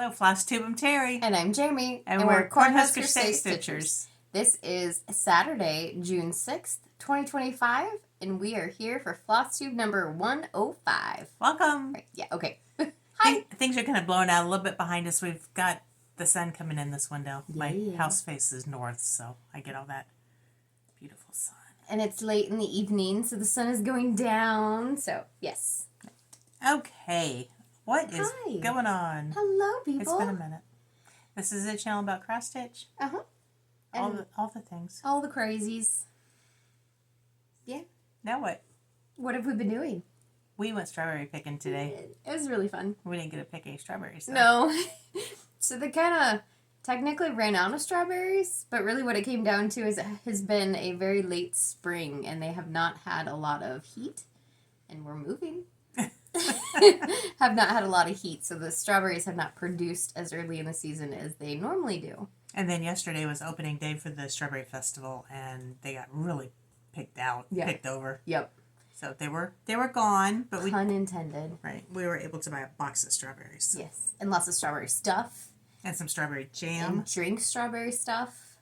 Hello, Flosstube. I'm Terri. And I'm Jamie. And we're Cornhusker State Stitchers. This is Saturday, June 6th, 2025, and we are here for Flosstube number 105. Welcome. Right, yeah, okay. Hi. Things are kind of blowing out a little bit behind us. We've got the sun coming in this window. Yeah. My house faces north, so I get all that beautiful sun. And it's late in the evening, so the sun is going down. So, yes. Okay. What is going on? Hello, people. It's been a minute. This is a channel about cross stitch. Uh-huh. All the things. All the crazies. Yeah. Now what? What have we been doing? We went strawberry picking today. It was really fun. We didn't get to pick any strawberries, though. No. So they kind of technically ran out of strawberries, but really what it came down to is it has been a very late spring, and they have not had a lot of heat, and we're moving. Have not had a lot of heat, so the strawberries have not produced as early in the season as they normally do. And then yesterday was opening day for the Strawberry Festival, and they got really picked over. Yep. So they were gone, but Pun intended. Right, we were able to buy a box of strawberries. So. Yes, and lots of strawberry stuff. And some strawberry jam. And drink strawberry stuff.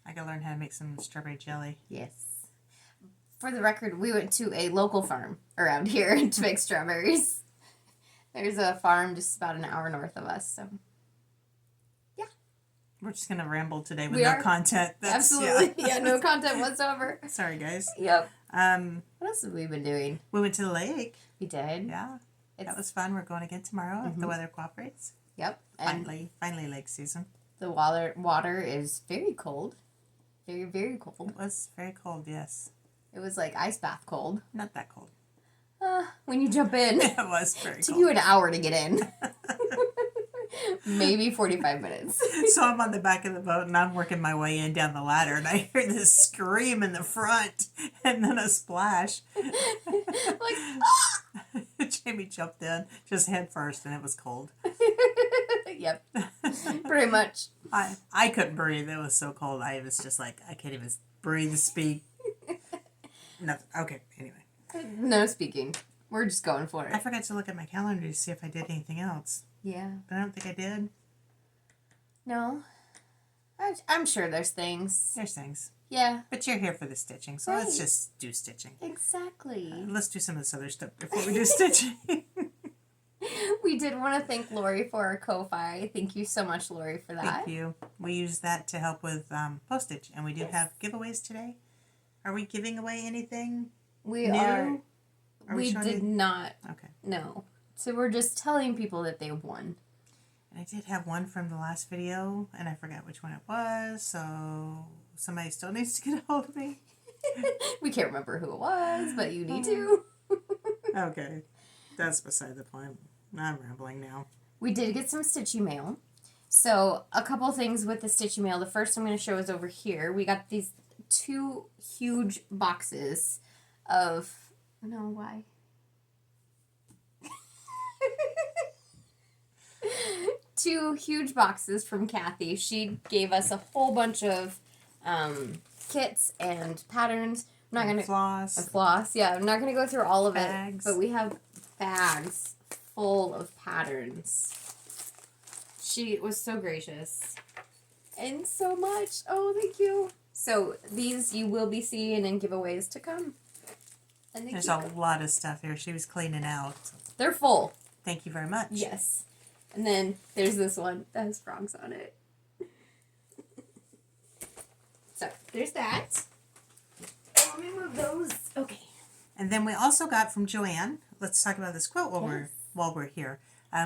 I gotta learn how to make some strawberry jelly. Yes. For the record, we went to a local farm around here to make strawberries. There's a farm just about an hour north of us, so yeah. We're just gonna ramble today with no content. Absolutely, yeah, no content whatsoever. Sorry, guys. Yep. What else have we been doing? We went to the lake. We did. Yeah, that was fun. We're going again tomorrow if the weather cooperates. Yep. Finally lake season. The water is very cold. Very, very cold. It was very cold, yes. It was like ice bath cold. Not that cold. When you jump in. It was very cold. It took you an hour to get in. Maybe 45 minutes. So I'm on the back of the boat, and I'm working my way in down the ladder, and I hear this scream in the front, and then a splash. Jamie jumped in, just head first, and it was cold. Yep. Pretty much. I couldn't breathe. It was so cold. I was just like, I can't even breathe, speak. Nothing. Okay, anyway. No speaking. We're just going for it. I forgot to look at my calendar to see if I did anything else. Yeah. But I don't think I did. No. I'm sure there's things. There's things. Yeah. But you're here for the stitching, so let's just do stitching. Exactly. Let's do some of this other stuff before we do stitching. We did want to thank Lori for our Ko-Fi. Thank you so much, Lori, for that. Thank you. We use that to help with postage, and we do have giveaways today. Are we giving away anything? We new? are. We did not. Okay. No. So we're just telling people that they won. And I did have one from the last video, and I forgot which one it was, so somebody still needs to get a hold of me. We can't remember who it was, but you need to. Okay. That's beside the point. I'm rambling now. We did get some Stitchy mail. So, a couple things with the Stitchy mail. The first I'm going to show is over here. We got these 2 huge boxes of... No, why? 2 huge boxes from Kathy. She gave us a whole bunch of kits and patterns. I'm not going to... Floss. And floss, yeah. I'm not going to go through all of bags. it, but we have bags full of patterns. She was so gracious. And so much. Oh, thank you. So, these you will be seeing in giveaways to come. And there's a lot of stuff here. She was cleaning out. They're full. Thank you very much. Yes. And then there's this one that has frogs on it. So, there's that. Let me move those. Okay. And then we also got from Joanne. Let's talk about this quilt while we're here.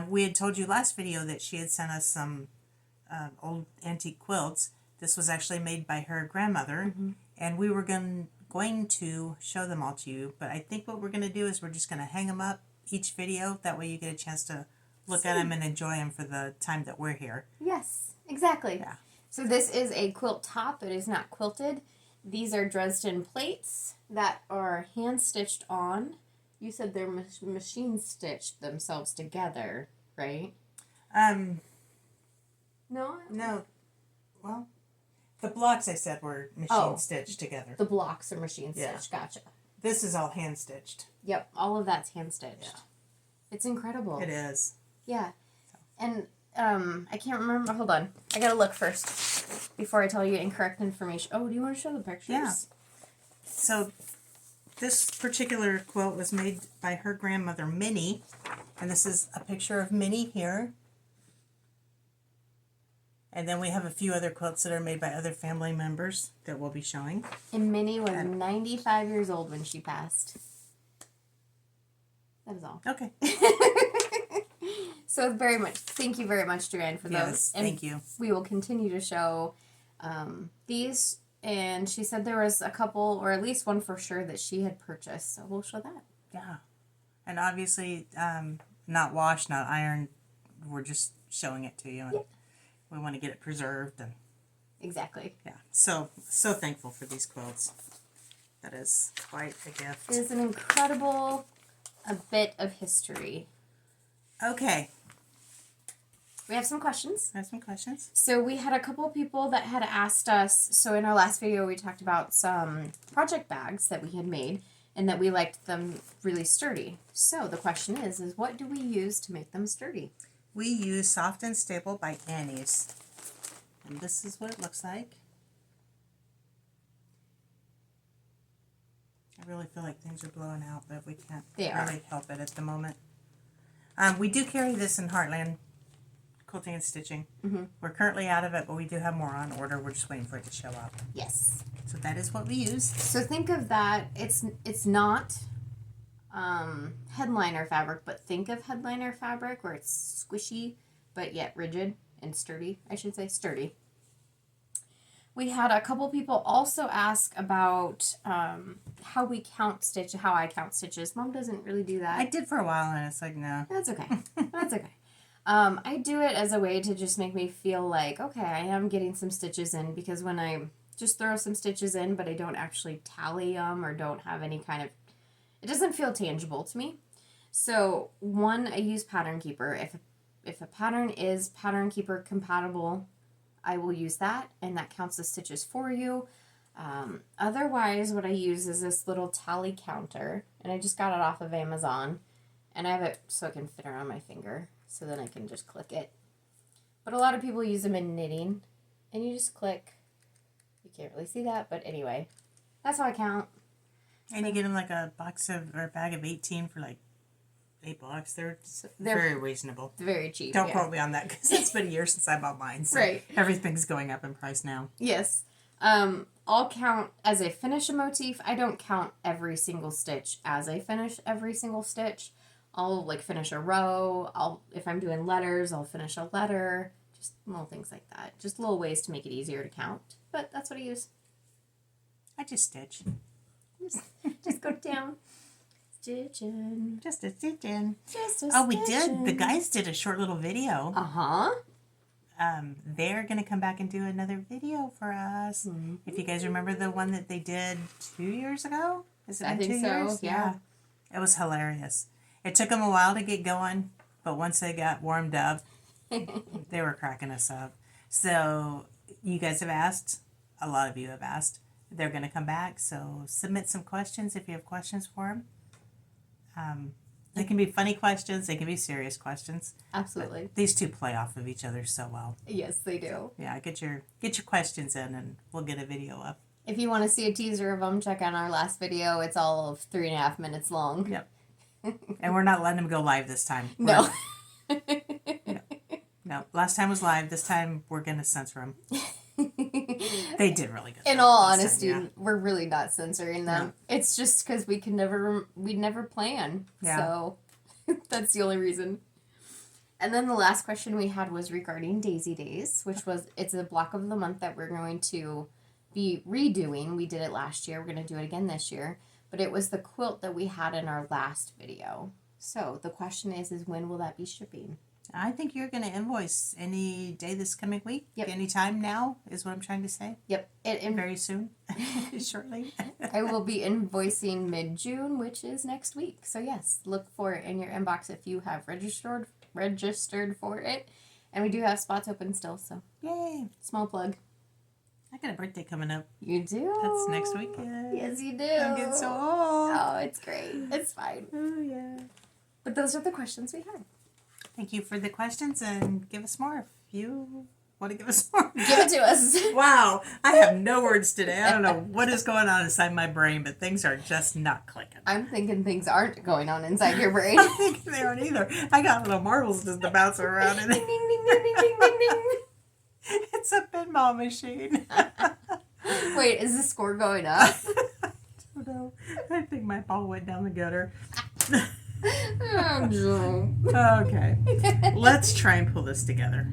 We had told you last video that she had sent us some old antique quilts. This was actually made by her grandmother, and we were going to show them all to you. But I think what we're going to do is we're just going to hang them up each video. That way you get a chance to look at them and enjoy them for the time that we're here. Yes, exactly. Yeah. So this is a quilt top. It is not quilted. These are Dresden plates that are hand-stitched on. You said they're machine-stitched themselves together, right? No? No. Well, the blocks I said were machine-stitched together. The blocks are machine-stitched. Yeah. Gotcha. This is all hand-stitched. Yep, all of that's hand-stitched. Yeah. It's incredible. It is. Yeah. So. And I can't remember. Hold on. I gotta look first before I tell you incorrect information. Oh, do you want to show the pictures? Yeah. So this particular quilt was made by her grandmother, Minnie. And this is a picture of Minnie here. And then we have a few other quilts that are made by other family members that we'll be showing. And Minnie was 95 years old when she passed. That is all. Okay. So very much, thank you very much, Joanne, for those. Yes, thank you. We will continue to show these. And she said there was a couple, or at least one for sure, that she had purchased. So we'll show that. Yeah. And obviously, not washed, not ironed. We're just showing it to you. And we want to get it preserved. And exactly. yeah. So thankful for these quilts. That is quite a gift. It is an incredible bit of history. Okay. We have some questions. I have some questions. So we had a couple of people that had asked us, so in our last video we talked about some project bags that we had made and that we liked them really sturdy. So the question is what do we use to make them sturdy? We use Soft and Stable by Annie's. And this is what it looks like. I really feel like things are blowing out, but we can't really help it at the moment. We do carry this in Heartland Quilting and Stitching. Mm-hmm. We're currently out of it, but we do have more on order. We're just waiting for it to show up. Yes. So that is what we use. So think of that. It's not headliner fabric, but think of headliner fabric where it's squishy, but yet rigid and sturdy. I should say sturdy. We had a couple people also ask about how we count stitch, how I count stitches. Mom doesn't really do that. I did for a while, and it's like, no. That's okay. That's okay. I do it as a way to just make me feel like, okay, I am getting some stitches in, because when I just throw some stitches in, but I don't actually tally them or don't have any kind of, it doesn't feel tangible to me. So one, I use Pattern Keeper. If a pattern is Pattern Keeper compatible, I will use that, and that counts the stitches for you. Otherwise, what I use is this little tally counter, and I just got it off of Amazon, and I have it so it can fit around my finger, so then I can just click it. But a lot of people use them in knitting, and you just click. You can't really see that, but anyway, that's how I count. And you get them like a bag of 18 for like $8. They're very reasonable. Very cheap. Don't quote me on that, because it's been a year since I bought mine. So right. Everything's going up in price now. Yes. I'll count as I finish a motif. I don't count every single stitch as I finish every single stitch. I'll like finish a row. If I'm doing letters, I'll finish a letter. Just little things like that. Just little ways to make it easier to count. But that's what I use. I just stitch. Just go down. Stitching. Just a stitching. Just a Oh, we did. The guys did a short little video. Uh-huh. They're going to come back and do another video for us. Mm-hmm. If you guys remember the one that they did 2 years ago? Is it I think 2 so, years? yeah. It was hilarious. It took them a while to get going, but once they got warmed up, they were cracking us up. So you guys have asked. A lot of you have asked. They're going to come back, so submit some questions if you have questions for them. They can be funny questions. They can be serious questions. Absolutely. But these two play off of each other so well. Yes, they do. Yeah, get your questions in, and we'll get a video up. If you want to see a teaser of them, check out our last video. It's all of 3.5 minutes long. Yep. And we're not letting them go live this time. No. No. Last time was live. This time we're going to censor them. They did really good. In all honesty, we're really not censoring them. No. It's just because we'd never plan. Yeah. So that's the only reason. And then the last question we had was regarding Daisy Days, which was, it's a block of the month that we're going to be redoing. We did it last year. We're going to do it again this year. But it was the quilt that we had in our last video. So the question is when will that be shipping? I think you're going to invoice any day this coming week. Yep. Any time now is what I'm trying to say. Yep. Very soon. Shortly. I will be invoicing mid-June, which is next week. So yes, look for it in your inbox if you have registered for it. And we do have spots open still, so yay. Small plug. I got a birthday coming up. You do? That's next weekend. Yes, you do. I'm getting so old. Oh, it's great. It's fine. Oh, yeah. But those are the questions we had. Thank you for the questions, and give us more if you want to give us more. Give it to us. Wow, I have no words today. I don't know what is going on inside my brain, but things are just not clicking. I'm thinking things aren't going on inside your brain. I'm thinking they aren't either. I got little marbles just bouncing around in Ding, it. ding, ding, ding, ding, ding, ding. It's a pinball machine. Wait, is the score going up? I don't know. I think my ball went down the gutter. Oh, Joe. Okay, let's try and pull this together.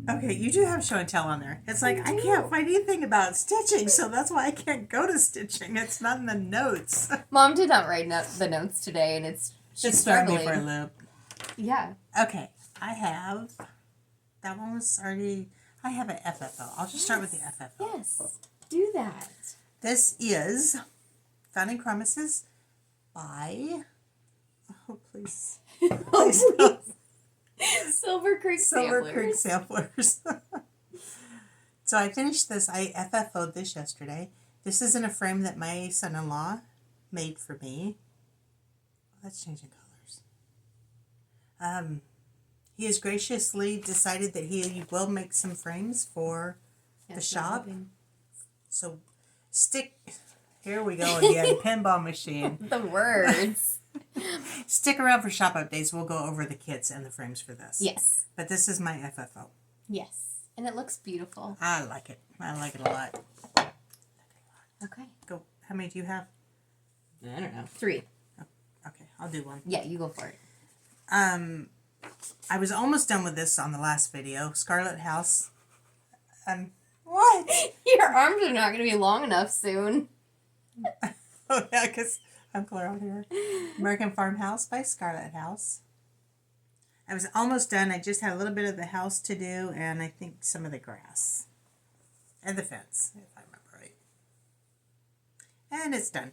Okay, you do have show and tell on there. It's like I can't find anything about stitching, so that's why I can't go to stitching. It's not in the notes. Mom did not write the notes today, and she's throwing me struggling. for a loop. Yeah. Okay, I have, that one was already, I have an FFO. I'll just start with the FFO. Yes. Do that. This is Founding Promises by, oh please, please no. Silver Creek Silver Samplers. Creek Samplers. So I finished this, I FFO'd this yesterday. This is in a frame that my son-in-law made for me. Let's change the colors. He has graciously decided that he will make some frames for the shop. So here we go again, pinball machine. The words. Stick around for shop updates. We'll go over the kits and the frames for this. Yes. But this is my FFO. Yes. And it looks beautiful. I like it. I like it a lot. Okay. Go. How many do you have? I don't know. 3. Oh, okay, I'll do one. Yeah, you go for it. I was almost done with this on the last video. Scarlet House. What? Your arms are not going to be long enough soon. Oh yeah, because I'm clear out here. American Farmhouse by Scarlet House. I was almost done. I just had a little bit of the house to do, and I think some of the grass. And the fence, if I remember right. And it's done.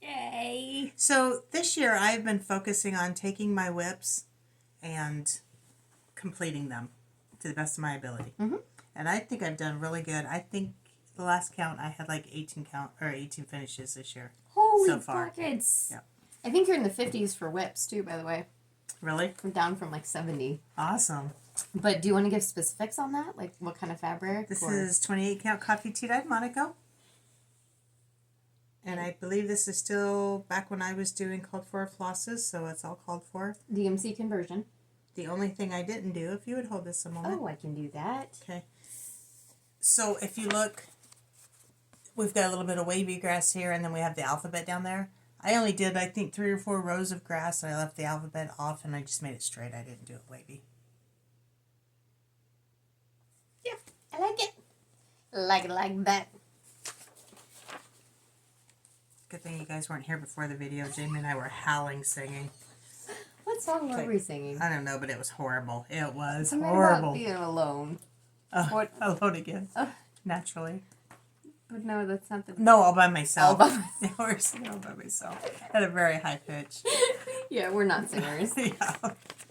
Yay. So this year I've been focusing on taking my whips and completing them to the best of my ability. Mm-hmm. And I think I've done really good. I think the last count I had like 18 finishes this year. Holy so far. buckets. Yeah. I think you're in the 50s for whips too, by the way. Really? I'm down from like 70. Awesome. But do you want to give specifics on that? Like what kind of fabric? This or... is 28 count coffee tea-dyed Monaco. And I believe this is still back when I was doing called for flosses, so it's all called for. DMC conversion. The only thing I didn't do, if you would hold this a moment. Oh, I can do that. Okay. So if you look, we've got a little bit of wavy grass here, and then we have the alphabet down there. I only did, I think, 3 or 4 rows of grass, and I left the alphabet off, and I just made it straight. I didn't do it wavy. Yeah, I like it. Like it like that. Good thing you guys weren't here before the video. Jamie and I were howling singing. What song were we singing? I don't know, but it was horrible. It was Something horrible. about being alone. What? Alone again. Naturally. But no, that's not the... No, all by myself. All by myself. Yeah, we're singing all by myself. At a very high pitch. Yeah, we're not singers. Yeah.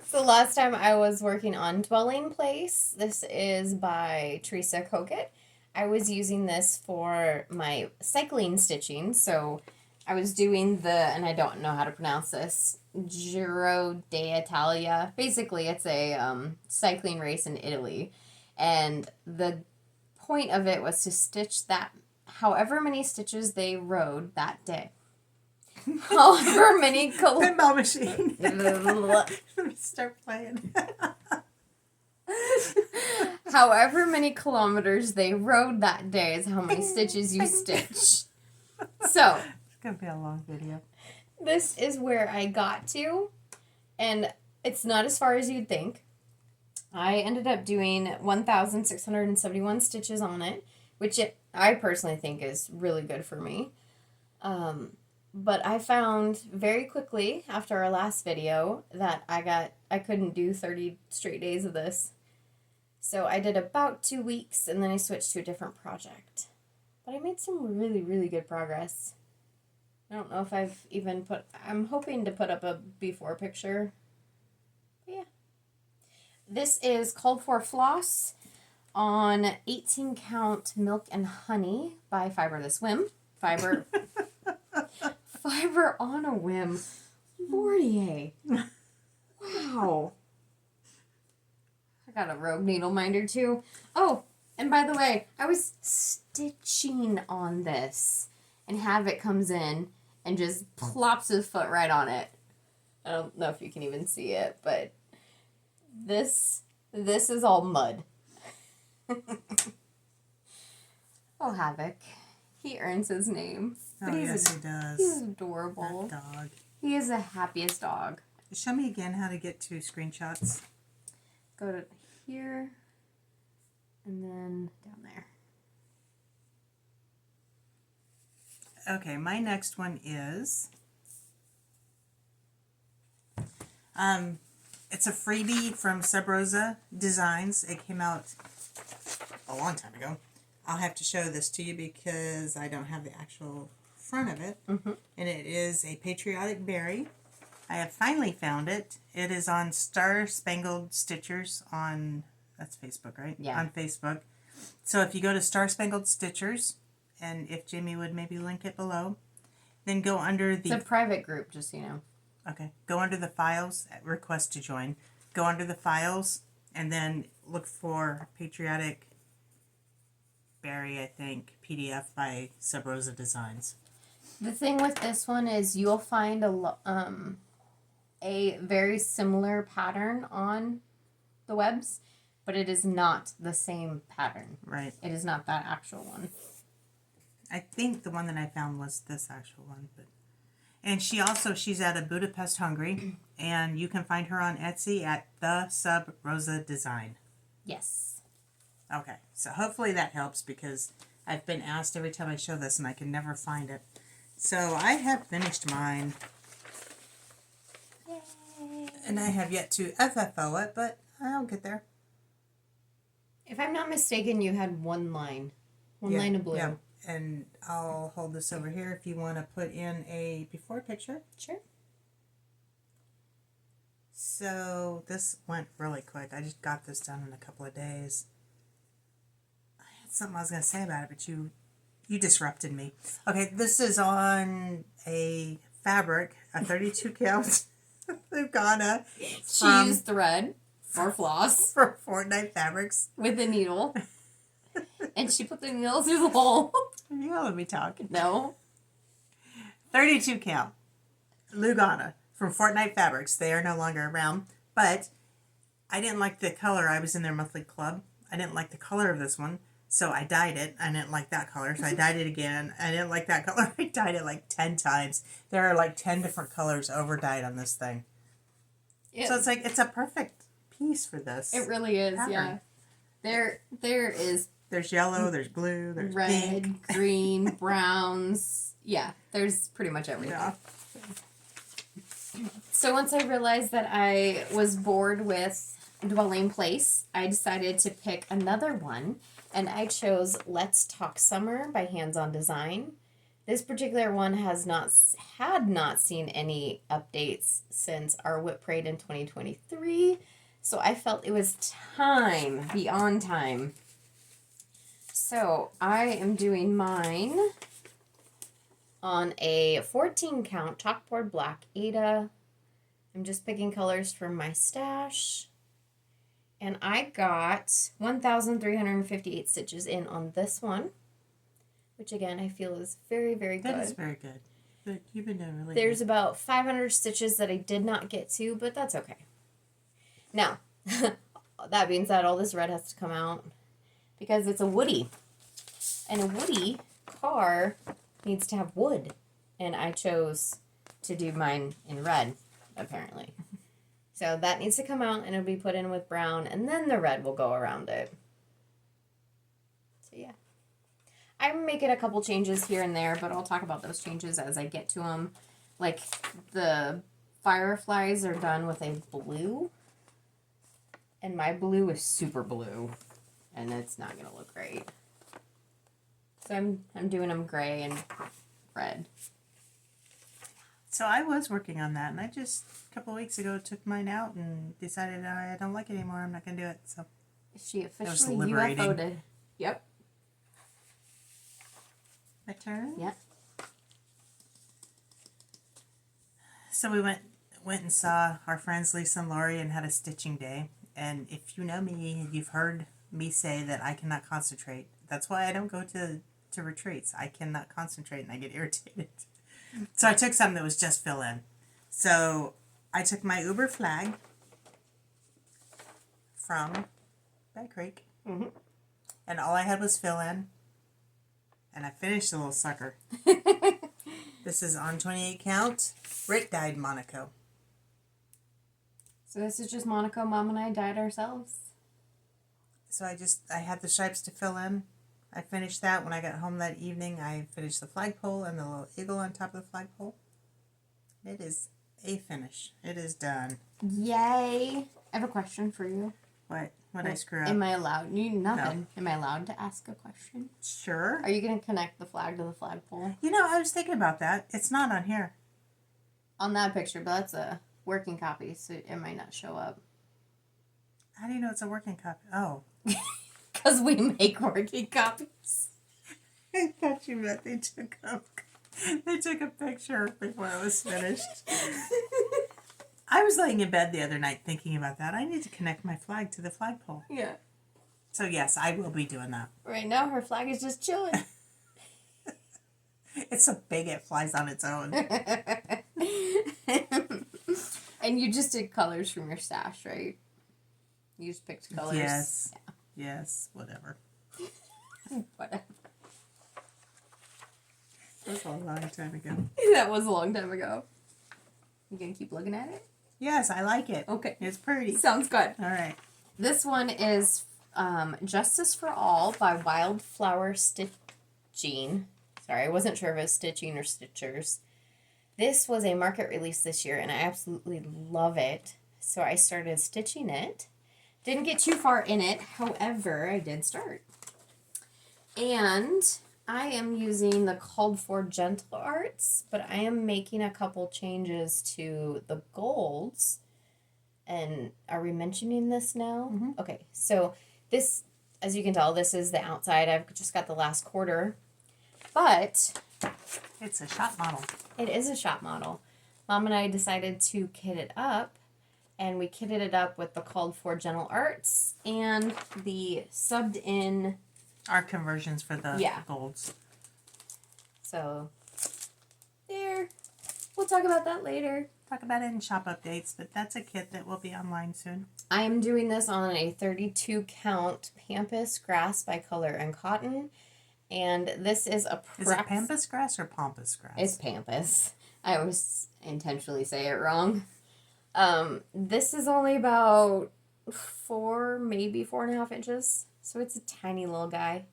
So last time I was working on Dwelling Place. This is by Teresa Coquette. I was using this for my cycling stitching. So I was doing and I don't know how to pronounce this, Giro d'Italia. Basically, it's a cycling race in Italy. And the point of it was to stitch that however many stitches they rode that day. However many... Pinball machine. Let me start playing. However many kilometers they rode that day is how many stitches you stitch. So... It's going to be a long video. This is where I got to, and it's not as far as you'd think. I ended up doing 1,671 stitches on it, which I personally think is really good for me. But I found very quickly after our last video that I couldn't do 30 straight days of this. So I did about 2 weeks, and then I switched to a different project. But I made some really, really good progress. I don't know if I've even I'm hoping to put up a before picture. But yeah. This is Called For Floss on 18 count Milk and Honey by Fiber This Whim. Fiber on a Whim. Mortier. Wow. I got a rogue Needleminder too. Oh, and by the way, I was stitching on this, and Havoc comes in and just plops his foot right on it. I don't know if you can even see it, but this is all mud. Oh, Havoc. He earns his name. Oh, yes, he does. He's adorable. That dog. He is the happiest dog. Show me again how to get to screenshots. Go to here, and then down there. Okay, my next one is... it's a freebie from Sub Rosa Designs. It came out a long time ago. I'll have to show this to you because I don't have the actual front of it. Mm-hmm. And it is a patriotic berry. I have finally found it. It is on Star Spangled Stitchers on, that's Facebook, right? Yeah. On Facebook. So if you go to Star Spangled Stitchers, and if Jamie would maybe link it below, then go under the... It's a private group, just so you know. Okay. Go under the files, request to join. Go under the files, and then look for Patriotic Berry, I think, PDF by Sub Rosa Designs. The thing with this one is you'll find a very similar pattern on the webs, but it is not the same pattern. Right. It is not that actual one. I think the one that I found was this actual one, but... And she's out of Budapest, Hungary, and you can find her on Etsy at the Sub Rosa Design. Yes. Okay, so hopefully that helps because I've been asked every time I show this and I can never find it. So I have finished mine. Yay. And I have yet to FFO it, but I'll get there. If I'm not mistaken, you had one line line of blue. Yeah. And I'll hold this over here if you want to put in a before picture. Sure. So this went really quick. I just got this done in a couple of days. I had something I was going to say about it, but you disrupted me. Okay, this is on a fabric, a 32 count Lugana. Cheese thread or floss For Fortnite Fabrics. with a needle. And she put the needle through the hole. You gonna let me talk? No. 32 count Lugana from Fortnite Fabrics. They are no longer around, but I didn't like the color. I was in their monthly club. I didn't like the color of this one, so I dyed it. I didn't like that color, so I dyed it again. I didn't like that color. I dyed it like 10 times. There are like 10 different colors over dyed on this thing. So it's like, it's a perfect piece for this. It really is, pattern. yeah. There is There's yellow, there's blue, there's red, pink. green, browns. Yeah, there's pretty much everything. Yeah. So once I realized that I was bored with Dwelling Place, I decided to pick another one, and I chose Let's Talk Summer by Hands On Design. This particular one had not seen any updates since our Whip Parade in 2023, so I felt it was time, beyond time. So I am doing mine on a 14 count chalkboard black Ada. I'm just picking colors from my stash. And I got 1,358 stitches in on this one, which again I feel is very, very good. That is very good. But you've been doing really There's good. about 500 stitches that I did not get to, but that's okay. Now, that being said, all this red has to come out because it's a Woody. And a Woody car needs to have wood. And I chose to do mine in red, apparently. So that needs to come out and it'll be put in with brown, and then the red will go around it. So yeah. I'm making a couple changes here and there, but I'll talk about those changes as I get to them. Like, the fireflies are done with a blue. And my blue is super blue. And it's not going to look great. So I'm doing them gray and red. So I was working on that, and I just, a couple of weeks ago, took mine out and decided I don't like it anymore. I'm not going to do it. So She was officially liberating. UFO'd it. Yep. My turn? Yep. So went and saw our friends Lisa and Lori and had a stitching day. And if you know me, you've heard me say that I cannot concentrate. That's why I don't go to retreats. I cannot concentrate and I get irritated. So I took something that was just fill in. So I took my Uber flag from Bear Creek. Mm-hmm. And all I had was fill in. And I finished the little sucker. This is on 28 count. Rick dyed Monaco. So this is just Monaco. Mom and I dyed ourselves. So I had the stripes to fill in. I finished that. When I got home that evening, I finished the flagpole and the little eagle on top of the flagpole. It is a finish. It is done. Yay! I have a question for you. What? What I screw up? Am I allowed? Nothing. No. Am I allowed to ask a question? Sure. Are you going to connect the flag to the flagpole? You know, I was thinking about that. It's not on here. On that picture, but that's a working copy, so it might not show up. How do you know it's a working copy? Oh. Because we make working copies. I thought you meant they took a picture before it was finished. I was laying in bed the other night thinking about that. I need to connect my flag to the flagpole. Yeah. So yes, I will be doing that. Right now, her flag is just chilling. It's so big it flies on its own. And you just did colors from your stash, right? You just picked colors. Yes. Yeah. Yes. Whatever. Whatever. That was a long time ago. That was a long time ago. You gonna keep looking at it? Yes, I like it. Okay. It's pretty. Sounds good. All right. This one is Justice for All by Wildflower Stitching. Sorry, I wasn't sure if it was stitching or stitchers. This was a market release this year, and I absolutely love it. So I started stitching it. Didn't get too far in it. However, I did start. And I am using the Called For Gentle Arts, but I am making a couple changes to the golds. And are we mentioning this now? Mm-hmm. Okay, so this, as you can tell, this is the outside. I've just got the last quarter. But it's a shop model. It is a shop model. Mom and I decided to kit it up, and we kitted it up with the Called For Gentle Arts and the subbed in Our conversions for the golds. So, there. We'll talk about that later. Talk about it in shop updates, but that's a kit that will be online soon. I am doing this on a 32 count Pampas Grass by Color and Cotton. And this is a Is it Pampas grass or Pampas grass? It's Pampas. I always intentionally say it wrong. This is only about 4, maybe 4.5 inches. So it's a tiny little guy.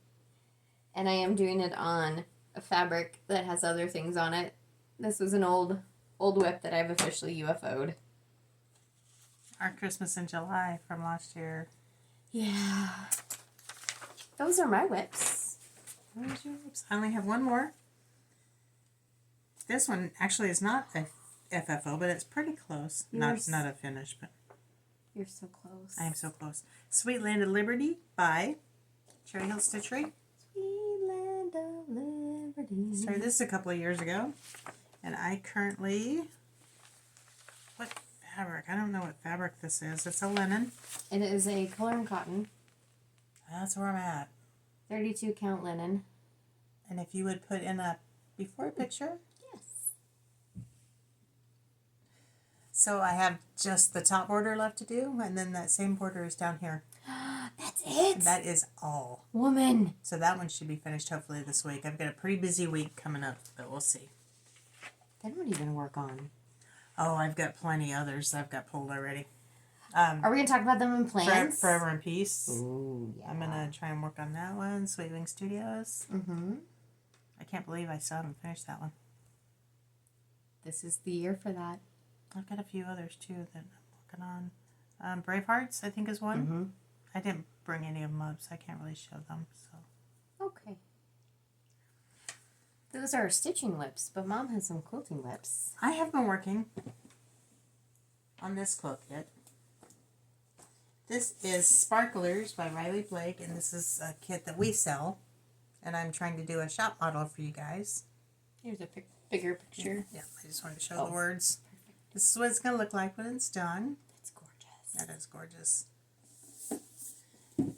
And I am doing it on a fabric that has other things on it. This was an old whip that I've officially UFO'd. Our Christmas in July from last year. Yeah. Those are my whips. Where's your whips? I only have one more. This one actually is not a FFO, but it's pretty close. Not a finish, but you're so close. I am so close. Sweet Land of Liberty by Cherry Hill Stitchery. Sweet Land of Liberty. Started this a couple of years ago, and I currently, what fabric? I don't know what fabric this is. It's a linen. It is a Color and Cotton. That's where I'm at. 32 count linen. And if you would put in a before picture. Yes. So I have just the top border left to do, and then that same border is down here. That's it? And that is all. Woman. So that one should be finished hopefully this week. I've got a pretty busy week coming up, but we'll see. Then what are you going to work on? Oh, I've got plenty others I've got pulled already. Are we going to talk about them in plans? Forever in Peace. Ooh, yeah. I'm going to try and work on that one. Sweet Wing Studios. Mm-hmm. I can't believe I still haven't finished that one. This is the year for that. I've got a few others too that I'm working on. Bravehearts, I think, is one. Mm-hmm. I didn't bring any of them up, so I can't really show them. So Okay. Those are stitching whips, but Mom has some quilting whips. I have been working on this quilt kit. This is Sparklers by Riley Blake, and this is a kit that we sell. And I'm trying to do a shop model for you guys. Here's a bigger picture. Yeah, I just wanted to show the words. This is what it's going to look like when it's done. It's gorgeous. That is gorgeous.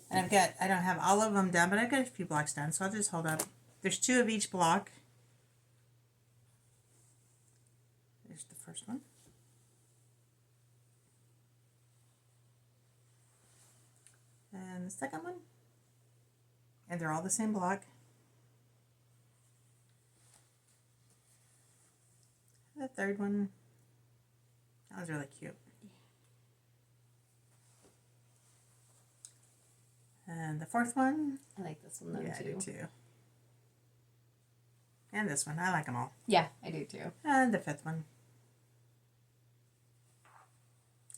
And I don't have all of them done, but I've got a few blocks done, so I'll just hold up. There's 2 of each block. There's the first one. And the second one. And they're all the same block. The third one. That was really cute. And the fourth one. I like this one though Yeah, too. I do too. And this one. I like them all. Yeah, I do too. And the fifth one.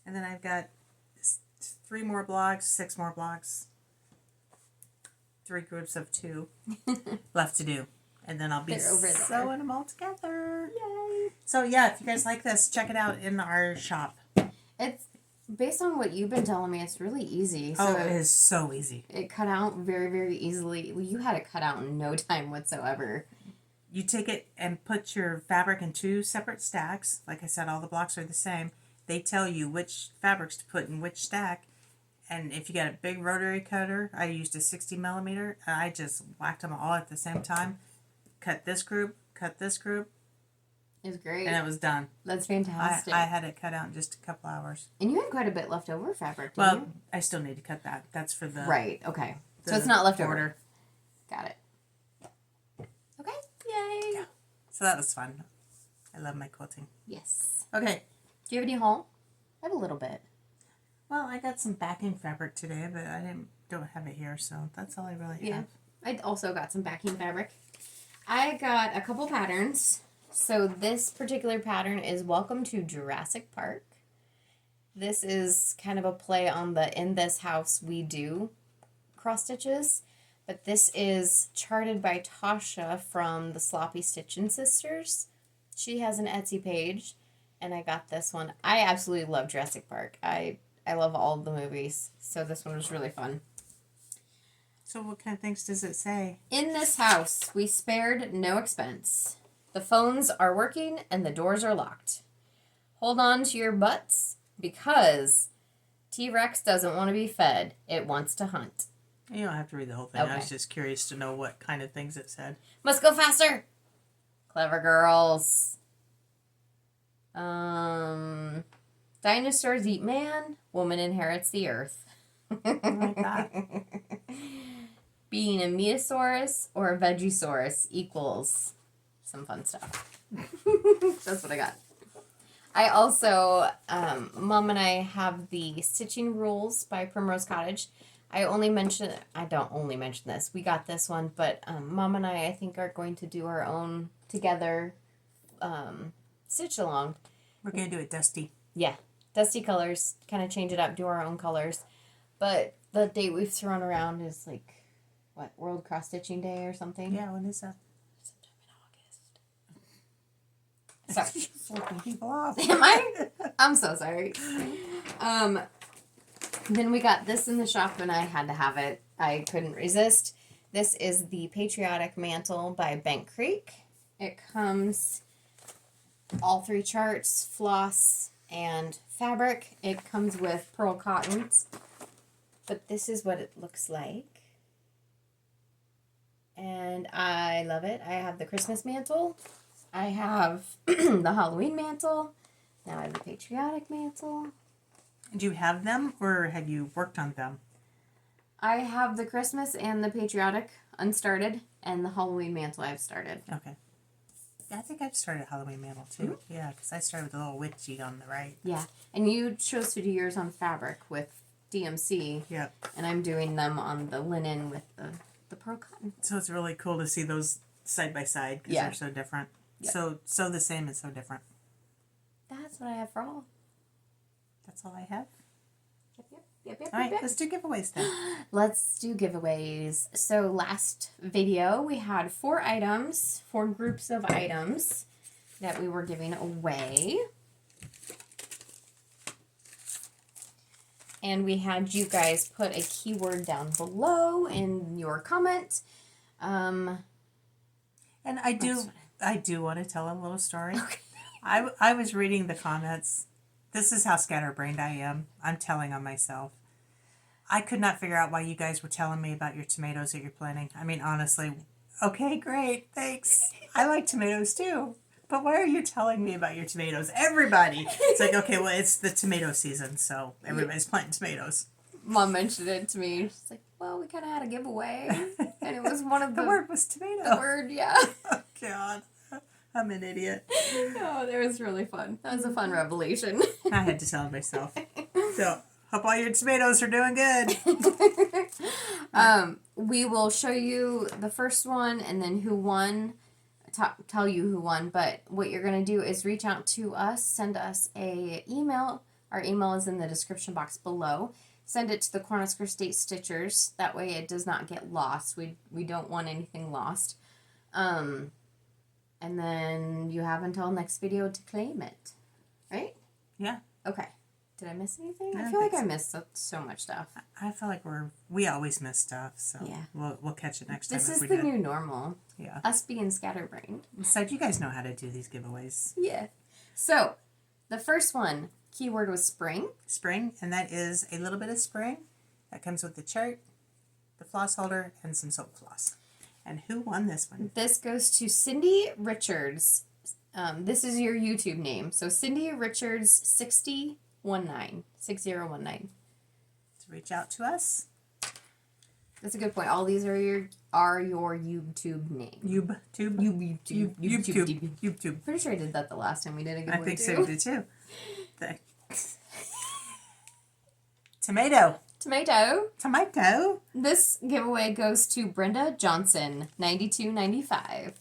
And then I've got 3 more blocks, 6 more blocks. 3 groups of 2 left to do. And then I'll be sewing them all together. Yay! So yeah, if you guys like this, check it out in our shop. It's based on what you've been telling me, it's really easy. So it is so easy. It cut out very, very easily. Well, you had it cut out in no time whatsoever. You take it and put your fabric in 2 separate stacks. Like I said, all the blocks are the same. They tell you which fabrics to put in which stack. And if you got a big rotary cutter, I used a 60 millimeter, and I just whacked them all at the same time. Cut this group, cut this group. It was great. And it was done. That's fantastic. I had it cut out in just a couple hours. And you had quite a bit left over fabric, didn't you? I still need to cut that. That's for the... Right, okay. So it's not left over. border. Got it. Okay, yay. Yeah. So that was fun. I love my quilting. Yes. Okay. Do you have any haul? I have a little bit. Well, I got some backing fabric today, but I don't have it here, so that's all I really have. I also got some backing fabric. I got a couple patterns. So this particular pattern is Welcome to Jurassic Park. This is kind of a play on the In This House We Do cross stitches. But this is charted by Tasha from the Sloppy Stitchin' Sisters. She has an Etsy page, and I got this one. I absolutely love Jurassic Park. I love all of the movies, so this one was really fun. So what kind of things does it say? In this house, we spared no expense. The phones are working and the doors are locked. Hold on to your butts because T-Rex doesn't want to be fed. It wants to hunt. You don't have to read the whole thing. Okay. I was just curious to know what kind of things it said. Must go faster. Clever girls. Dinosaurs eat man. Woman inherits the earth. I like that. Being a Metasaurus or a Vegisaurus equals some fun stuff. That's what I got. I also, Mom and I have the Stitching Rules by Primrose Cottage. I don't only mention this. We got this one, but Mom and I think, are going to do our own together stitch along. We're going to do it dusty. Yeah, dusty colors, kind of change it up, do our own colors. But the date we've thrown around is like, what, World Cross Stitching Day or something? Yeah, when is that? Sometime in August. Sorry. Flipping people off. Am I? I'm so sorry. Then we got this in the shop and I had to have it. I couldn't resist. This is the Patriotic Mantle by Bank Creek. It comes all 3 charts, floss, and fabric. It comes with pearl cottons. But this is what it looks like. And I love it. I have the Christmas mantle. I have the Halloween mantle. Now I have the Patriotic mantle. Do you have them, or have you worked on them? I have the Christmas and the Patriotic unstarted, and the Halloween mantle I've started. Okay. Yeah, I think I've started Halloween mantle too. Mm-hmm. Yeah, because I started with the little witchy on the right. Yeah, and you chose to do yours on fabric with DMC. Yep. And I'm doing them on the linen with the pearl cotton. So it's really cool to see those side by side because they're so different. Yep. So the same and so different. That's what I have for all. That's all I have. Yep. All right, let's do giveaways then. Let's do giveaways. So last video we had 4 groups of items that we were giving away. And we had you guys put a keyword down below in your comment. And I do want to tell a little story. Okay. I was reading the comments. This is how scatterbrained I am. I'm telling on myself. I could not figure out why you guys were telling me about your tomatoes that you're planting. I mean, honestly, okay, great, thanks. I like tomatoes too. But why are you telling me about your tomatoes? Everybody. It's like, okay, well, it's the tomato season, so everybody's planting tomatoes. Mom mentioned it to me. She's like, well, we kind of had a giveaway. And it was one of The word was tomato. The word, yeah. Oh, God. I'm an idiot. Oh, that was really fun. That was a fun revelation. I had to tell myself. So, hope all your tomatoes are doing good. We will show you the first one and then who won. Tell you who won. But what you're going to do is reach out to us. Send us a email. Our email is in the description box below. Send it to the Cornhusker State Stitchers. That way it does not get lost. We don't want anything lost. And then you have until next video to claim it. Right? Yeah. Okay. Did I miss anything? I I feel like think I missed so much stuff. I feel like we always miss stuff, so Yeah. we'll catch it next time This if is we the did. new normal. Yeah. Us being scatterbrained. So you guys know how to do these giveaways. Yeah. So, the first one, keyword was spring. Spring, and that is a little bit of spring. That comes with the chart, the floss holder, and some soap floss. And who won this one? This goes to Cindy Richards. This is your YouTube name. So, Cindy Richards 6019. 6019. To reach out to us. That's a good point. All these are your YouTube name. YouTube. Pretty sure I did that the last time we did a giveaway. I think so too. you did too. Tomato. This giveaway goes to Brenda Johnson, 9295.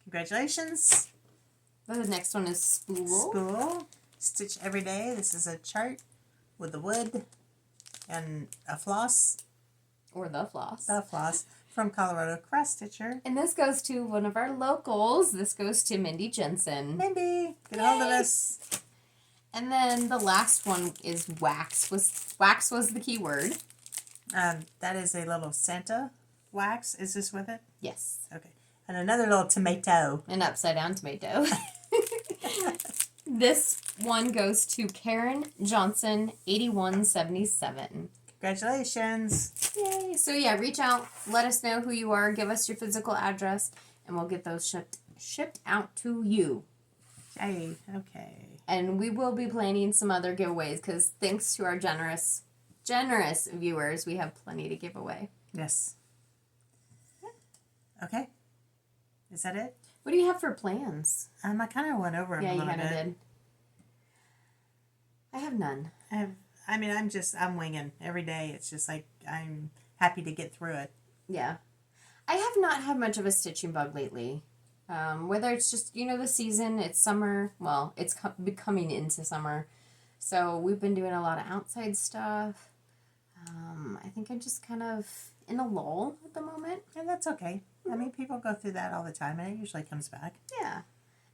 Congratulations. The next one is Spool. Stitch every day. This is a chart with the wood and a floss. Or the floss. The floss from Colorado Cross Stitcher. And this goes to one of our locals. This goes to Mindy Jensen. Mindy, get a hold of us. And then the last one is wax. Wax was the key word. That is a little Santa wax. Is this with it? Yes. Okay. And another little tomato. An upside down tomato. This one goes to Karen Johnson, 8177. Congratulations. Yay. So yeah, reach out, let us know who you are, give us your physical address, and we'll get those shipped out to you. Yay. Okay. And we will be planning some other giveaways because thanks to our generous viewers, we have plenty to give away. Yes. Okay. Is that it? What do you have for plans? I kind of went over them Yeah, a you little kind of bit. did. I have none. I'm winging every day. It's just like I'm happy to get through it. Yeah. I have not had much of a stitching bug lately. Whether it's just, the season, it's summer. Well, it's coming into summer. So we've been doing a lot of outside stuff. I think I'm just kind of in a lull at the moment. And that's okay. I mean, people go through that all the time, and it usually comes back. Yeah.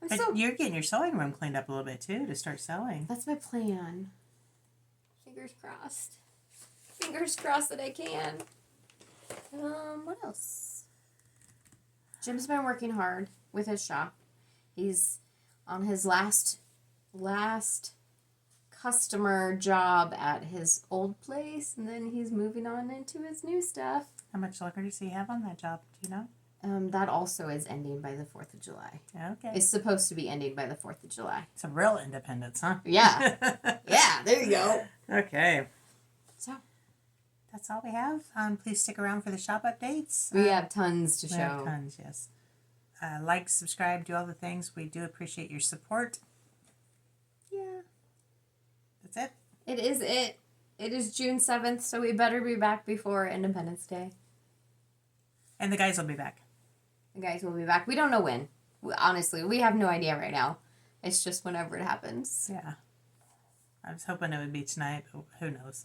But you're getting your sewing room cleaned up a little bit, too, to start sewing. That's my plan. Fingers crossed. Fingers crossed that I can. What else? Jim's been working hard with his shop. He's on his last customer job at his old place, and then he's moving on into his new stuff. How much longer does he have on that job? Do you know? That also is ending by the 4th of July. Okay. It's supposed to be ending by the 4th of July. Some real independence, huh? Yeah. Yeah, there you go. Okay. So, that's all we have. Please stick around for the shop updates. we have tons to We show. have tons, yes. Like, subscribe, do all the things. We do appreciate your support. Yeah. That's it. It is it. It is June 7th, so we better be back before Independence Day. And the guys will be back. The guys will be back. We don't know when. Honestly, we have no idea right now. It's just whenever it happens. Yeah. I was hoping it would be tonight, but who knows?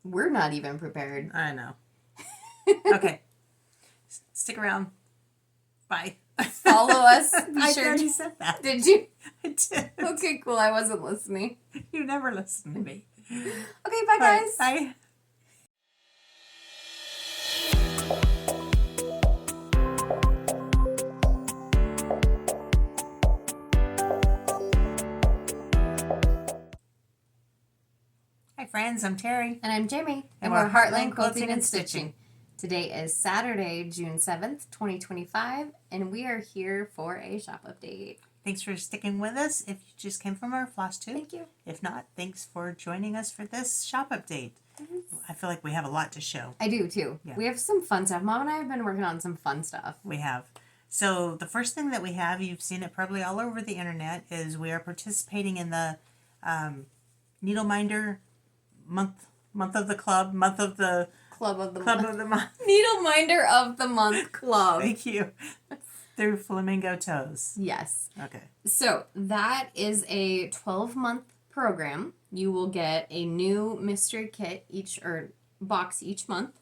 We're not even prepared. I know. Okay. Stick around. Bye. Follow us. Be I sure already to... said that. Did you? I did. Okay, cool. I wasn't listening. You never listen to me. Okay, bye, guys. Bye. friends. I'm Terri. And I'm Jamie. And we're we're Heartland Quilting and Stitching. Today is Saturday, June 7th, 2025, and we are here for a shop update. Thanks for sticking with us if you just came from our Flosstube. Thank you. If not, thanks for joining us for this shop update. I feel like we have a lot to show. I do too. Yeah. We have some fun stuff. Mom and I have been working on some fun stuff. We have. So the first thing that we have, you've seen it probably all over the internet, is we are participating in the Needleminder month of the club, month of the Club of the club month. of the month. Needleminder of the month club. Thank you. Through Flamingo Toes. Yes. Okay. So that is a 12-month program. You will get a new mystery kit box each month.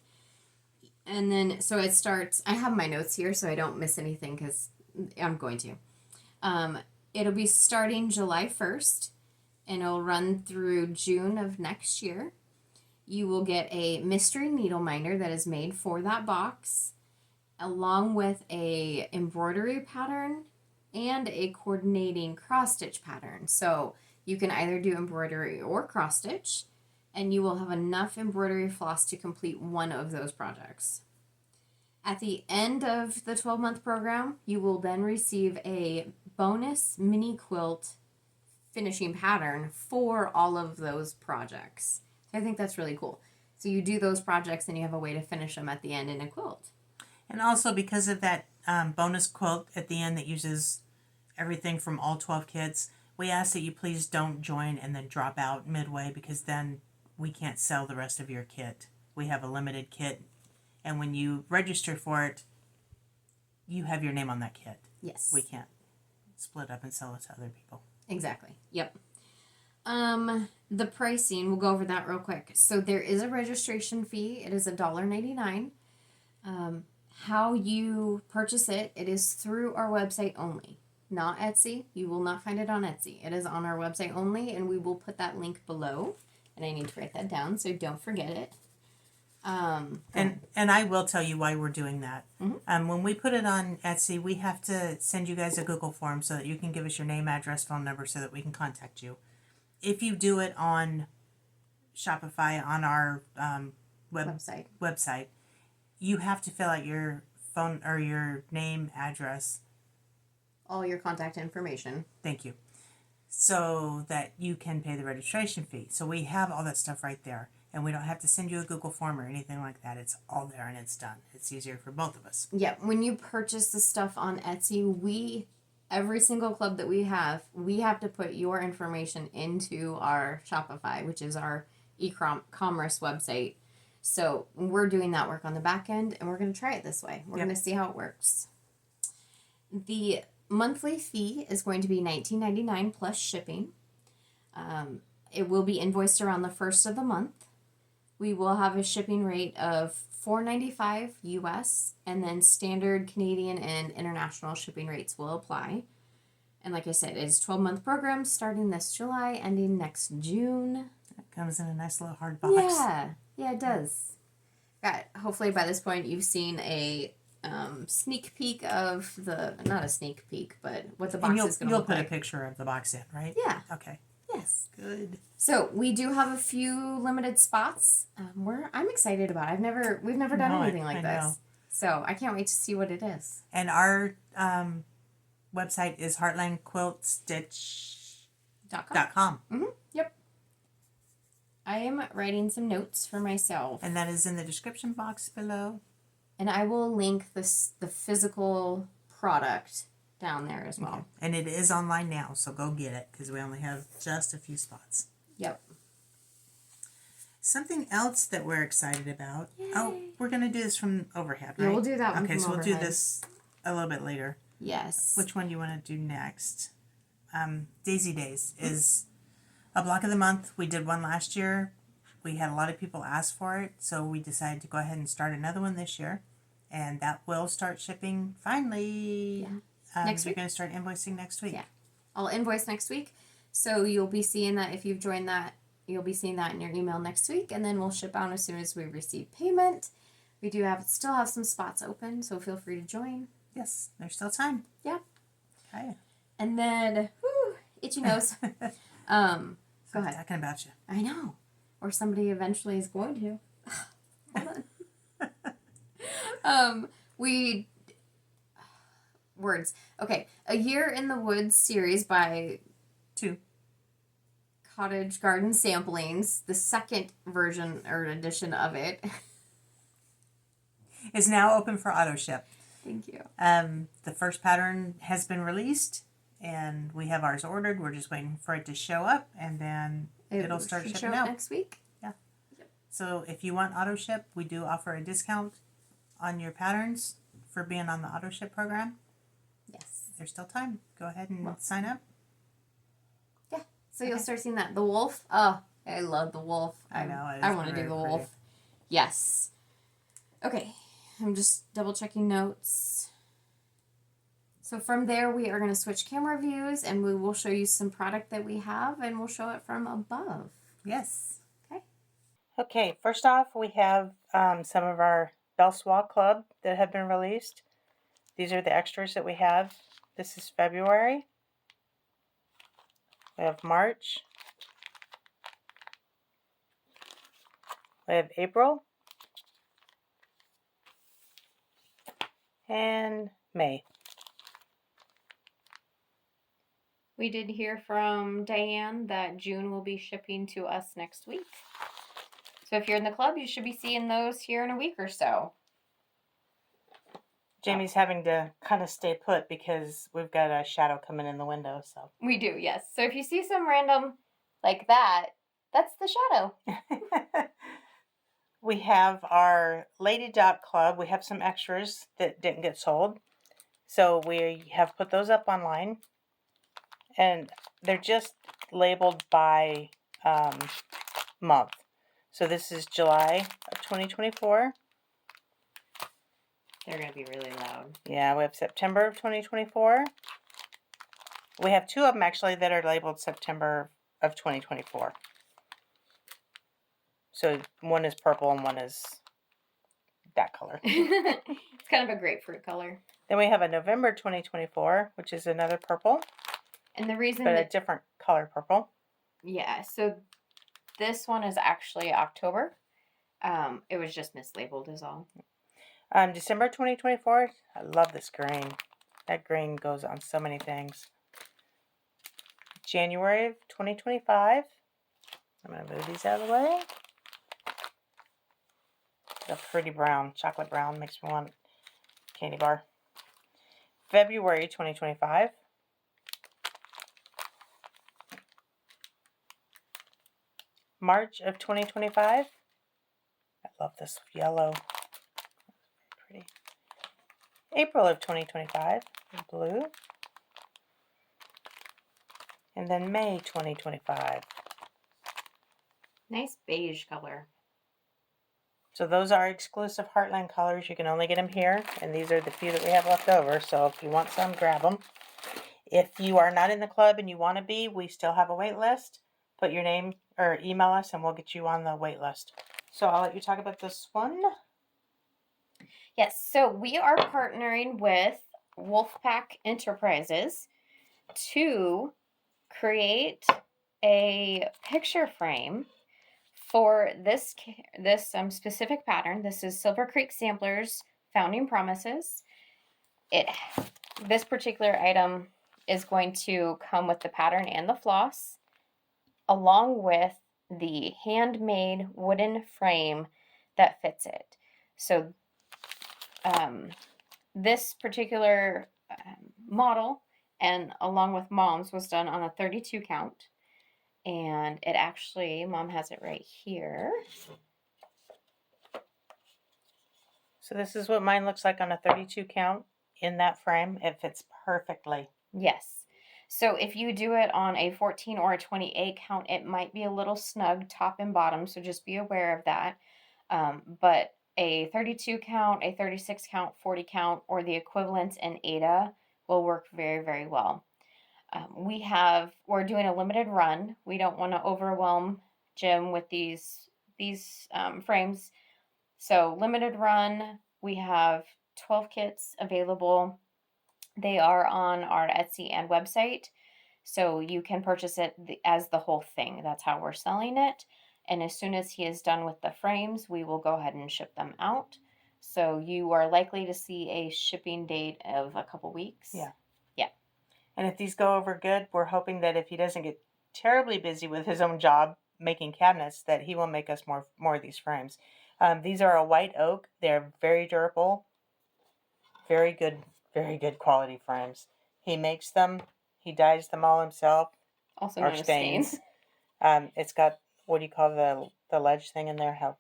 And then, so it starts, I have my notes here so I don't miss anything because I'm going to. It'll be starting July 1st and it'll run through June of next year. You will get a mystery needle minder that is made for that box, along with a embroidery pattern and a coordinating cross-stitch pattern. So you can either do embroidery or cross-stitch, and you will have enough embroidery floss to complete one of those projects. At the end of the 12-month program, you will then receive a bonus mini quilt finishing pattern for all of those projects. So I think that's really cool. So you do those projects and you have a way to finish them at the end in a quilt. And also because of that bonus quilt at the end that uses everything from all 12 kits, we ask that you please don't join and then drop out midway, because then we can't sell the rest of your kit. We have a limited kit, and when you register for it, you have your name on that kit. Yes. We can't split up and sell it to other people. Exactly. Yep. The pricing, we'll go over that real quick. So there is a registration fee. It is $1.99. How you purchase it, it is through our website only, not Etsy. You will not find it on Etsy. It is on our website only, and we will put that link below. And I need to write that down so don't forget it. And I will tell you why we're doing that. Mm-hmm. When we put it on Etsy, we have to send you guys a Google form so that you can give us your name, address, phone number so that we can contact you. If you do it on Shopify, on our website, you have to fill out your phone or your name, address. All your contact information. Thank you. So that you can pay the registration fee. So we have all that stuff right there. And we don't have to send you a Google form or anything like that. It's all there and it's done. It's easier for both of us. Yeah, when you purchase the stuff on Etsy, every single club that we have to put your information into our Shopify, which is our e-commerce website. So we're doing that work on the back end, and we're going to try it this way. We're going to see how it works. The monthly fee is going to be $19.99 plus shipping. It will be invoiced around the first of the month. We will have a shipping rate of $4.95 US, and then standard Canadian and international shipping rates will apply. And like I said, it's a 12-month program starting this July, ending next June. It comes in a nice little hard box. Yeah, it does. Hopefully by this point you've seen a sneak peek of not a sneak peak, but what the box is going to look like. You'll put a picture of the box in, right? Yeah. Okay. Yes. Good. So we do have a few limited spots. I'm excited about it. We've never done anything like this. Know. So I can't wait to see what it is. And our website is heartlandquiltstitch.com. Mm-hmm. Yep. I am writing some notes for myself. And that is in the description box below. And I will link the physical product down there as well. Okay. And it is online now, so go get it, because we only have just a few spots. Yep. Something else that we're excited about. Yay. Oh, we're going to do this from overhead, right? Yeah, we'll do that one Okay, from so we'll overhead. do this a little bit later. Yes. Which one do you want to do next? Daisy Days is a block of the month. We did one last year. We had a lot of people ask for it, so we decided to go ahead and start another one this year. And that will start shipping finally. Yeah. Next week? week? You're going to start invoicing next week. Yeah. I'll invoice next week. So you'll be seeing that if you've joined that, you'll be seeing that in your email next week. And then we'll ship out as soon as we receive payment. We do still have some spots open, so feel free to join. Yes, there's still time. Yeah. Okay. And then, itchy nose. Go ahead. Talking about you. I know. or somebody eventually is going to. Hold on. We words. Okay, A Year in the Woods series by 2 Cottage Garden Samplings, the second version or edition of it. is now open for auto ship. Thank you. The first pattern has been released, and we have ours ordered. We're just waiting for it to show up, and then it'll start should shipping show up out next week. Yeah. Yep. So if you want auto ship, we do offer a discount on your patterns for being on the auto ship program. Yes. There's still time. Go ahead and sign up. Yeah. So you'll start seeing that. The wolf. Oh, I love the wolf. I know. I want to do the wolf. Yes. Okay. I'm just double checking notes. So from there, we are going to switch camera views, and we will show you some product that we have, and we'll show it from above. Yes. Okay. Okay, first off, we have some of our Belle Soie Club that have been released. These are the extras that we have. This is February. We have March. We have April. And May. We did hear from Diane that June will be shipping to us next week. So if you're in the club, you should be seeing those here in a week or so. Jamie's having to kind of stay put because we've got a shadow coming in the window. So we do, yes. So if you see some random like that, that's the shadow. We have our Lady Dot Club. We have some extras that didn't get sold. So we have put those up online. And they're just labeled by month. So this is July of 2024. They're going to be really loud. Yeah, we have September of 2024. We have 2 of them actually that are labeled September of 2024. So one is purple and one is that color. It's kind of a grapefruit color. Then we have a November 2024, which is another purple. And the reason but a different color purple. Yeah, so this one is actually October. It was just mislabeled is all. December 2024. I love this green. That green goes on so many things. January of 2025. I'm going to move these out of the way. The pretty brown, chocolate brown, makes me want a candy bar. February 2025. March of 2025. I love this yellow. Pretty. April of 2025. Blue. And then May 2025. Nice beige color. So those are exclusive Heartland colors. You can only get them here. And these are the few that we have left over. So if you want some, grab them. If you are not in the club and you want to be, we still have a wait list. Put your name or email us and we'll get you on the wait list. So I'll let you talk about this one. Yes, so we are partnering with Wolfpack Enterprises to create a picture frame for this specific pattern. This is Silver Creek Samplers Founding Promises. This particular item is going to come with the pattern and the floss, along with the handmade wooden frame that fits it. So this particular model, and along with Mom's, was done on a 32 count. And it actually, Mom has it right here. So this is what mine looks like on a 32 count in that frame. It fits perfectly. Yes. So if you do it on a 14 or a 28 count, it might be a little snug top and bottom. So just be aware of that. But a 32 count, a 36 count, 40 count, or the equivalents in Ada will work very, very well. We're doing a limited run. We don't want to overwhelm Jim with these frames. So limited run, we have 12 kits available. They are on our Etsy and website. So you can purchase it as the whole thing. That's how we're selling it. And as soon as he is done with the frames, we will go ahead and ship them out. So you are likely to see a shipping date of a couple weeks. Yeah. Yeah. And if these go over good, we're hoping that if he doesn't get terribly busy with his own job making cabinets, that he will make us more of these frames. These are a white oak. They're very durable. Very good quality frames. He makes them. He dyes them all himself. Also Or known as stains. It's got, what do you call the ledge thing in there? How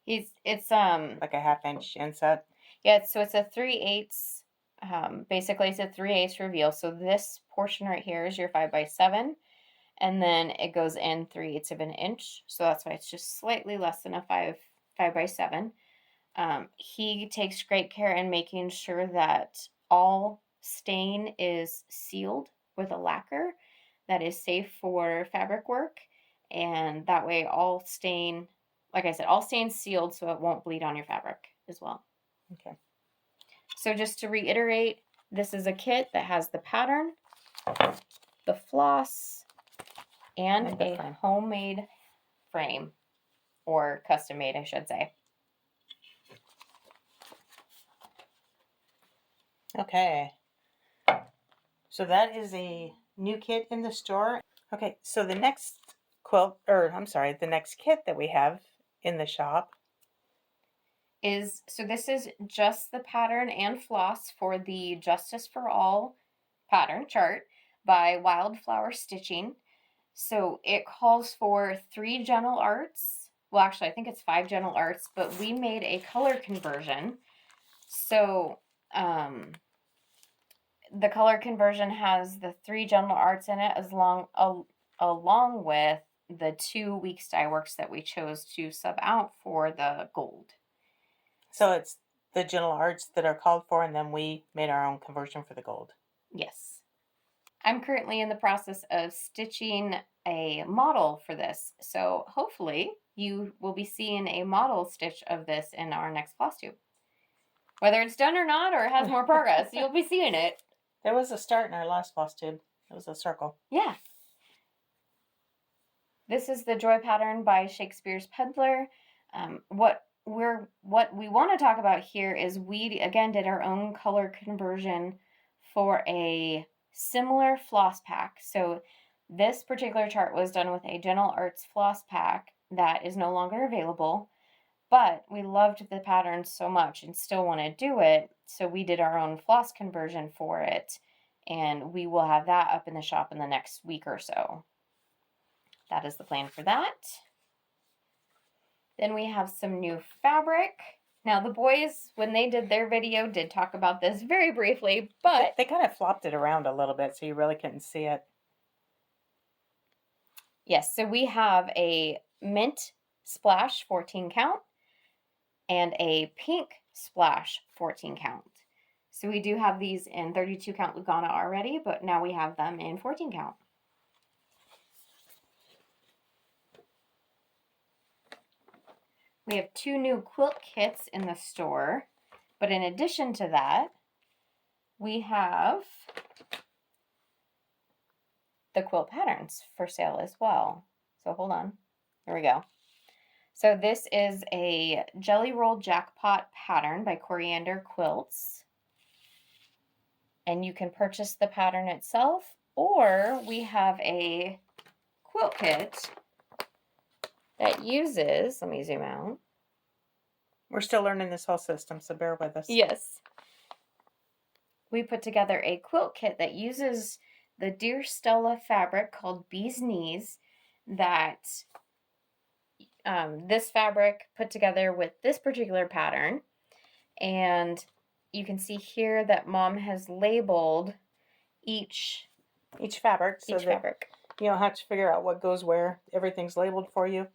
It's like a 1/2 inch inset. Yeah, so it's a 3/8. Basically, it's a 3/8 reveal. So this portion right here is your 5x7, and then it goes in 3/8 of an inch. So that's why it's just slightly less than a 5x7. He takes great care in making sure that all stain is sealed with a lacquer that is safe for fabric work, and that way all stain, like I said, all stains sealed so it won't bleed on your fabric as well. Okay. So just to reiterate, this is a kit that has the pattern, the floss, and a homemade frame, or custom made, I should say. Okay. So that is a new kit in the store. Okay, so the next the next kit that we have in the shop So this is just the pattern and floss for the Justice for All pattern chart by Wildflower Stitching. So it calls for 3 gentle arts. Well, actually, I think it's 5 gentle arts, but we made a color conversion. So the color conversion has the 3 gentle arts in it, along with the 2 Weeks Dye Works that we chose to sub out for the gold. So it's the gentle arts that are called for, and then we made our own conversion for the gold. Yes. I'm currently in the process of stitching a model for this. So hopefully you will be seeing a model stitch of this in our next Flosstube. Whether it's done or not, or it has more progress, you'll be seeing it. There was a start in our last Flosstube. It was a circle. Yeah. This is the Joy pattern by Shakespeare's Peddler. What we want to talk about here is we again did our own color conversion for a similar floss pack. So this particular chart was done with a Gentle Arts floss pack that is no longer available, but we loved the pattern so much and still want to do it, so we did our own floss conversion for it, and we will have that up in the shop in the next week or so. That is the plan for that. Then we have some new fabric. Now the boys, when they did their video, did talk about this very briefly, but they kind of flopped it around a little bit so you really couldn't see it. Yes, so we have a mint splash 14 count and a pink splash 14 count. So we do have these in 32 count Lugana already, but now we have them in 14 count. We have 2 new quilt kits in the store, but in addition to that, we have the quilt patterns for sale as well. So hold on. Here we go. So this is a Jelly Roll Jackpot pattern by Coriander Quilts. And you can purchase the pattern itself, or we have a quilt kit that uses, let me zoom out. We're still learning this whole system, so bear with us. Yes. We put together a quilt kit that uses the Dear Stella fabric called Bee's Knees, that this fabric put together with this particular pattern. And you can see here that Mom has labeled each fabric, so fabric. You don't have to figure out what goes where. Everything's labeled for you.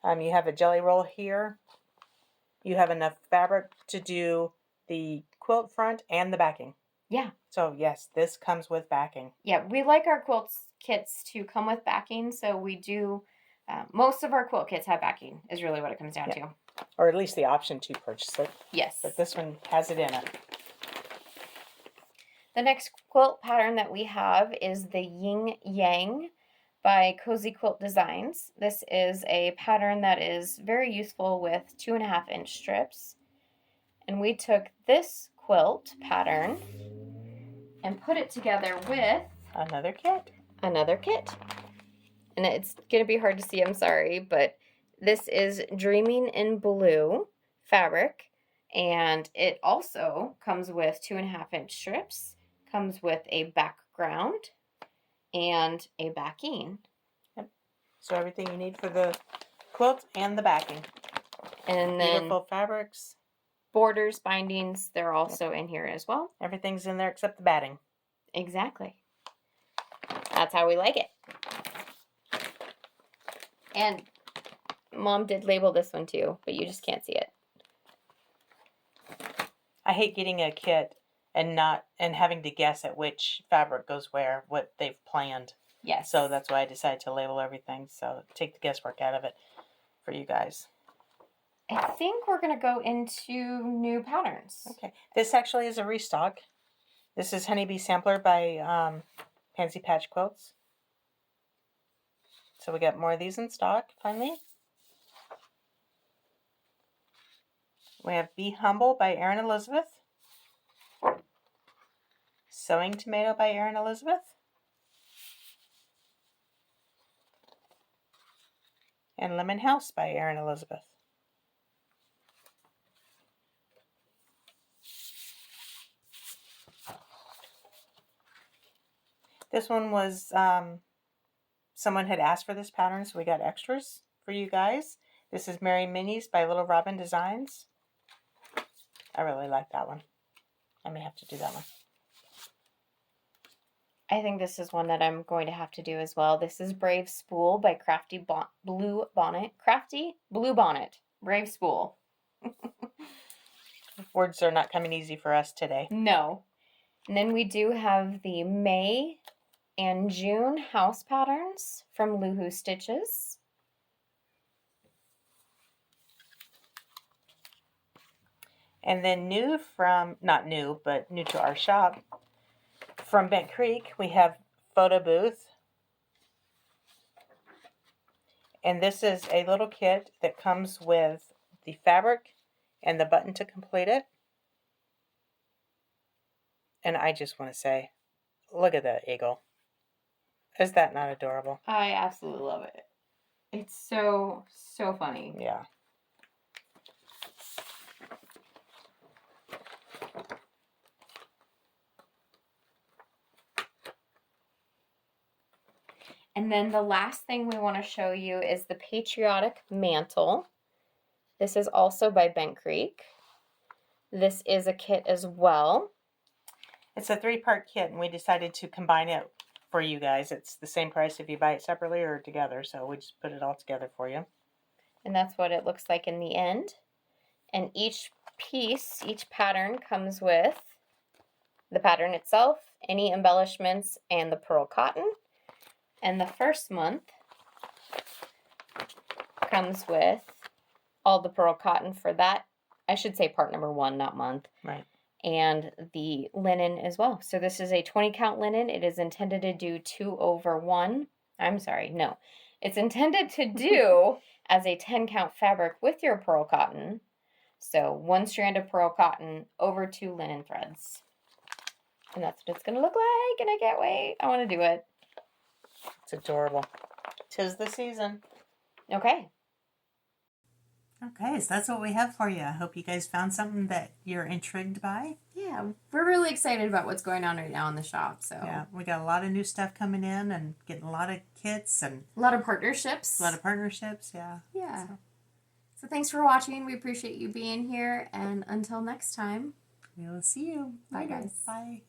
You have a jelly roll here. You have enough fabric to do the quilt front and the backing. Yeah. So yes, this comes with backing. Yeah, we like our quilt kits to come with backing, so we do. Most of our quilt kits have backing, is really what it comes down to. Or at least the option to purchase it. Yes. But this one has it in it. The next quilt pattern that we have is the Yin Yang by Cozy Quilt Designs. This is a pattern that is very useful with 2.5-inch strips. And we took this quilt pattern and put it together with Another kit. Another kit. And it's going to be hard to see, I'm sorry, but this is Dreaming in Blue fabric. And it also comes with 2.5-inch strips, comes with a background and a backing. Yep. So everything you need for the quilt and the backing. And then beautiful fabrics. Borders, bindings, they're also in here as well. Everything's in there except the batting. Exactly. That's how we like it. And Mom did label this one too, but you just can't see it. I hate getting a kit and having to guess at which fabric goes where, what they've planned. Yes. So that's why I decided to label everything. So take the guesswork out of it for you guys. I think we're going to go into new patterns. Okay. This actually is a restock. This is Honeybee Sampler by Pansy Patch Quilts. So we got more of these in stock, finally. We have Be Humble by Erin Elizabeth. Sewing Tomato by Erin Elizabeth. And Lemon House by Erin Elizabeth. This one was, someone had asked for this pattern, so we got extras for you guys. This is Merry Minis by Little Robin Designs. I really like that one. I may have to do that one. I think this is one that I'm going to have to do as well. This is Brave Spool by Crafty Blue Bonnet. Crafty Blue Bonnet. Brave Spool. Words are not coming easy for us today. No. And then we do have the May and June house patterns from Luhu Stitches. And then new from, not new, but new to our shop, from Bent Creek, we have Photo Booth. And this is a little kit that comes with the fabric and the button to complete it. And I just want to say, look at that eagle. Is that not adorable? I absolutely love it. It's so, so funny. Yeah. And then the last thing we want to show you is the Patriotic Mantle. This is also by Bent Creek. This is a kit as well. It's a 3-part kit, and we decided to combine it for you guys. It's the same price if you buy it separately or together, so we just put it all together for you. And that's what it looks like in the end. And each piece, each pattern comes with the pattern itself, any embellishments, and the pearl cotton. And the first month comes with all the pearl cotton for that. I should say part number 1, not month. Right. And the linen as well. So this is a 20 count linen. It is intended to do 2/1. I'm sorry, no. It's intended to do as a 10 count fabric with your pearl cotton. So 1 strand of pearl cotton over 2 linen threads. And that's what it's going to look like. And I can't wait. I want to do it. It's adorable. 'Tis the season. Okay. Okay, so that's what we have for you. I hope you guys found something that you're intrigued by. Yeah, we're really excited about what's going on right now in the shop. So Yeah, we got a lot of new stuff coming in and getting a lot of kits and a lot of partnerships. a lot of partnerships, yeah. Yeah. So thanks for watching. We appreciate you being here. And until next time, We'll see you. Bye, later. guys. Bye.